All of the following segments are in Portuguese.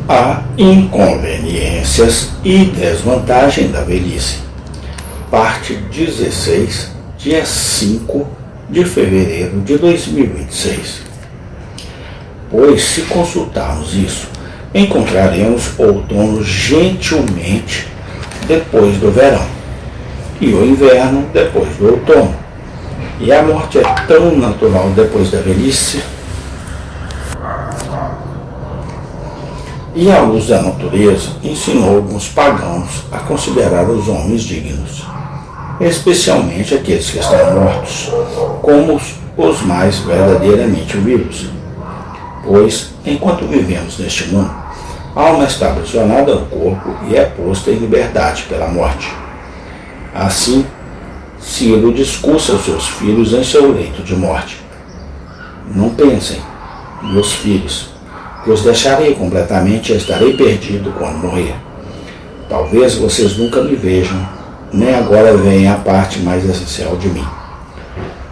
A inconveniências e desvantagem da velhice. Parte 16, dia 5 de fevereiro de 2026. Pois, se consultarmos isso, encontraremos outono gentilmente depois do verão, e o inverno depois do outono. E a morte é tão natural depois da velhice. E a luz da natureza ensinou alguns pagãos a considerar os homens dignos, especialmente aqueles que estão mortos, como os mais verdadeiramente vivos. Pois, enquanto vivemos neste mundo, a alma está aprisionada ao corpo e é posta em liberdade pela morte. Assim, Ciro discursa aos seus filhos em seu leito de morte. Não pensem, meus filhos, que os deixarei completamente e estarei perdido quando morrer. Talvez vocês nunca me vejam, nem agora venha a parte mais essencial de mim.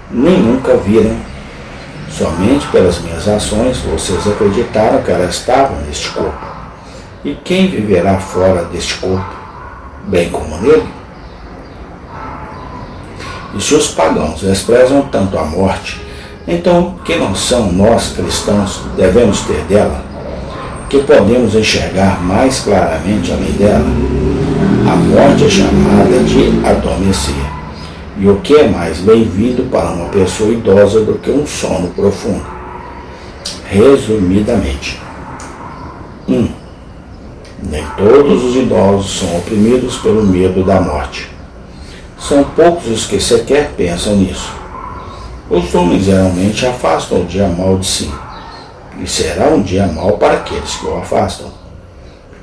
Nem nunca viram. Somente pelas minhas ações vocês acreditaram que ela estava neste corpo. E quem viverá fora deste corpo, bem como nele? E se os pagãos desprezam tanto a morte, então que noção nós cristãos devemos ter dela? Que podemos enxergar mais claramente além dela? A morte é chamada de adormecer. E o que é mais bem-vindo para uma pessoa idosa do que um sono profundo? Resumidamente. 1. Nem todos os idosos são oprimidos pelo medo da morte. São poucos os que sequer pensam nisso. Os homens geralmente afastam o dia mau de si, e será um dia mau para aqueles que o afastam.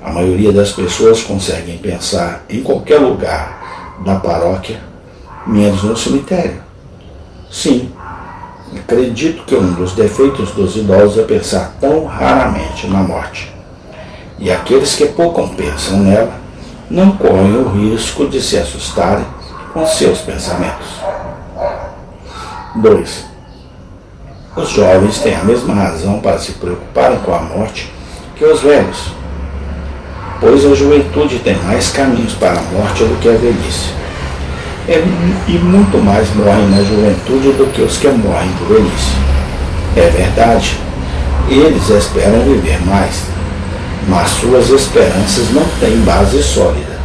A maioria das pessoas conseguem pensar em qualquer lugar da paróquia, menos no cemitério. Sim, acredito que um dos defeitos dos idosos é pensar tão raramente na morte. E aqueles que pouco pensam nela não correm o risco de se assustarem com seus pensamentos. 2. Os jovens têm a mesma razão para se preocuparem com a morte que os velhos, pois a juventude tem mais caminhos para a morte do que a velhice. E muito mais morrem na juventude do que os que morrem por velhice. É verdade, eles esperam viver mais, mas suas esperanças não têm base sólida.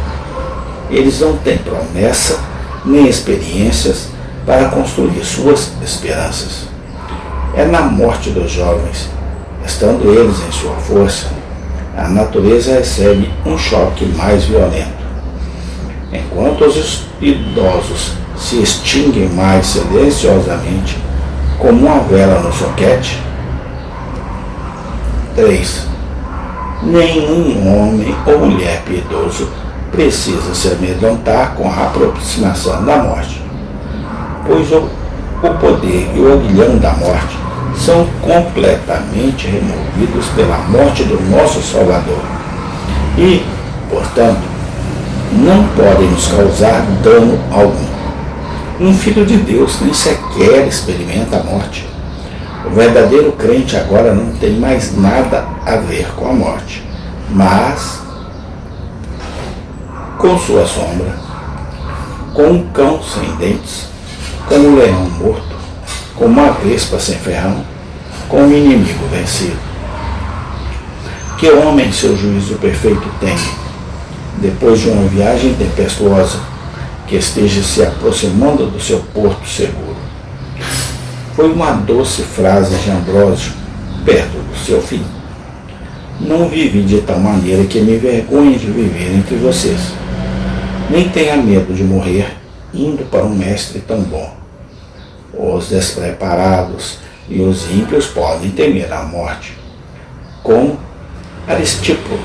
Eles não têm promessa nem experiências para construir suas esperanças. É na morte dos jovens, estando eles em sua força, a natureza recebe um choque mais violento. Enquanto os idosos se extinguem mais silenciosamente, como uma vela no soquete. 3. Nenhum homem ou mulher piedoso precisa se amedrontar com a aproximação da morte, pois o poder e o aguilhão da morte são completamente removidos pela morte do nosso Salvador e, portanto, não podem nos causar dano algum. Um filho de Deus nem sequer experimenta a morte. O verdadeiro crente agora não tem mais nada a ver com a morte, mas com sua sombra, com um cão sem dentes, com um leão morto, com uma vespa sem ferrão, com um inimigo vencido. Que homem seu juízo perfeito tem, depois de uma viagem tempestuosa, que esteja se aproximando do seu porto seguro? Foi uma doce frase de Ambrósio, perto do seu fim. Não vivi de tal maneira que me envergonhe de viver entre vocês. Nem tenha medo de morrer indo para um mestre tão bom. Os despreparados e os ímpios podem temer a morte. Como Aristipo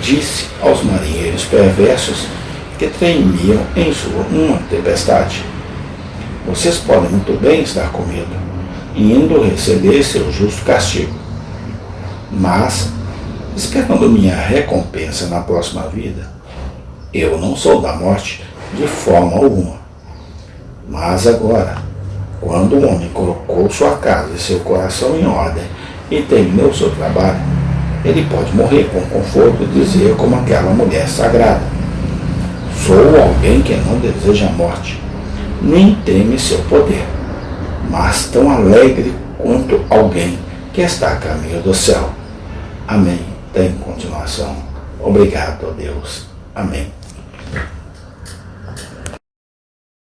disse aos marinheiros perversos que tremiam em uma tempestade: vocês podem muito bem estar com medo, indo receber seu justo castigo, mas, esperando minha recompensa na próxima vida, eu não sou da morte de forma alguma. Mas agora, quando o homem colocou sua casa e seu coração em ordem e terminou seu trabalho, ele pode morrer com conforto e dizer como aquela mulher sagrada: sou alguém que não deseja a morte, nem teme seu poder, mas tão alegre quanto alguém que está a caminho do céu. Amém. Tem continuação. Obrigado a Deus. Amém.